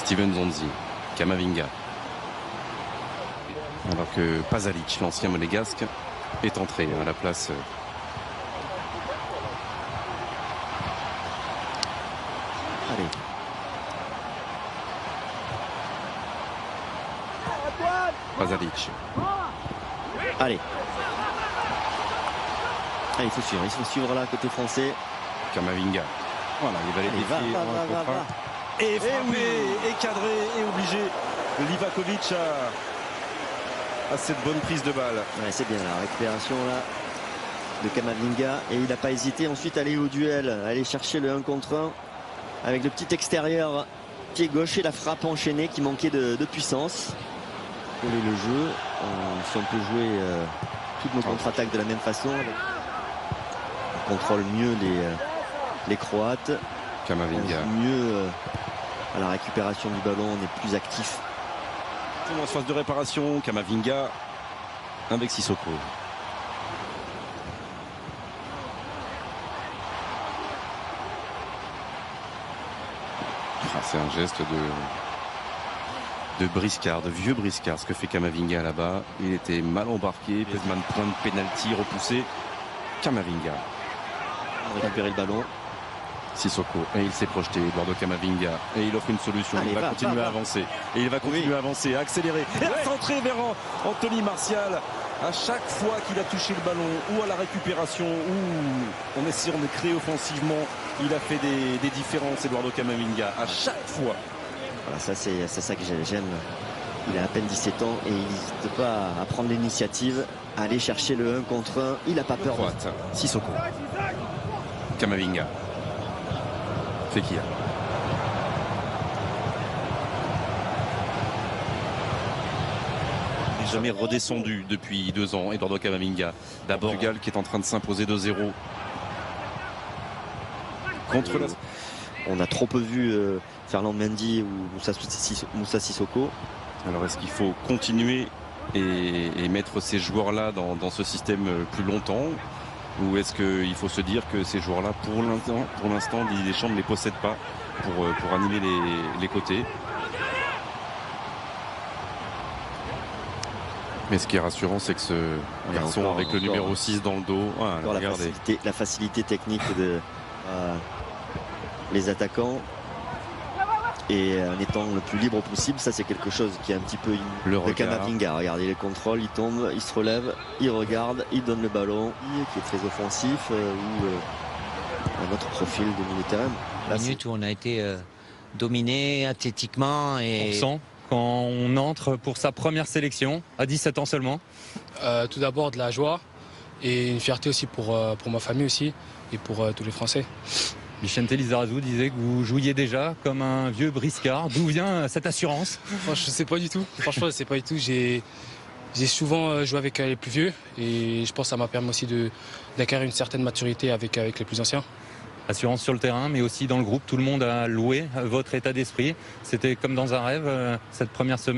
Steven Zonzi, Camavinga. Alors que Pasalic, l'ancien monégasque, est entré à la place. Allez. Pasalic. Allez. Ah, il faut suivre là, côté français. Camavinga. Voilà, il va les défier dans le contrat. Et frappé, et cadré, et obligé. Livakovic a cette bonne prise de balle. Ouais, c'est bien la récupération là de Camavinga. Et il n'a pas hésité ensuite à aller au duel, aller chercher le 1 contre 1 avec le petit extérieur pied gauche et la frappe enchaînée qui manquait de puissance. Pour le jeu, si on peut jouer toutes nos contre-attaques de la même façon, on contrôle mieux les Croates. Camavinga. Mieux à la récupération du ballon, on est plus actif. En phase de réparation, Camavinga avec Sissoko. C'est un geste de briscard, de vieux briscard, ce que fait Camavinga là-bas. Il était mal embarqué, Pezman point de pénalty repoussé. Camavinga. Récupérer le ballon. Sissoko, et il s'est projeté, Eduardo Camavinga, et il offre une solution. Allez, il va continuer à avancer, et il va continuer à avancer, à accélérer, et à centrer vers Anthony Martial. À chaque fois qu'il a touché le ballon, ou à la récupération, ou en essayant de créer offensivement, il a fait des différences, Eduardo Camavinga, à chaque fois. Voilà, c'est ça que j'aime. Il a à peine 17 ans et il n'hésite pas à prendre l'initiative, à aller chercher le 1 contre 1. Il n'a pas peur. Sissoko. Camavinga. Fekir. Il n'est jamais redescendu depuis 2 ans. Eduardo Camavinga. D'abord, Portugal qui est en train de s'imposer 2-0. Contre la... On a trop peu vu Ferland Mendy ou Moussa Sissoko. Alors est-ce qu'il faut continuer et mettre ces joueurs-là dans ce système plus longtemps? Ou est-ce qu'il faut se dire que ces joueurs-là, pour l'instant, Didier Deschamps ne les possède pas pour animer les côtés? Mais ce qui est rassurant, c'est que ce garçon avec le numéro 6 dans le dos, la facilité technique de les attaquants et en étant le plus libre possible, ça c'est quelque chose qui est un petit peu de Camavinga. Regardez les contrôles, il tombe, il se relève, il regarde, il donne le ballon, qui est très offensif, ou un autre profil de milieu de terrain. Là, minute où on a été dominé athlétiquement et on sent quand on entre pour sa première sélection à 17 ans seulement. Tout d'abord de la joie et une fierté aussi pour ma famille aussi et pour tous les Français. Vicente Lizarazu disait que vous jouiez déjà comme un vieux briscard. D'où vient cette assurance? Je ne sais pas du tout. Franchement, je ne sais pas du tout. J'ai souvent joué avec les plus vieux et je pense que ça m'a permis aussi d'acquérir une certaine maturité avec les plus anciens. Assurance sur le terrain, mais aussi dans le groupe. Tout le monde a loué votre état d'esprit. C'était comme dans un rêve cette première semaine.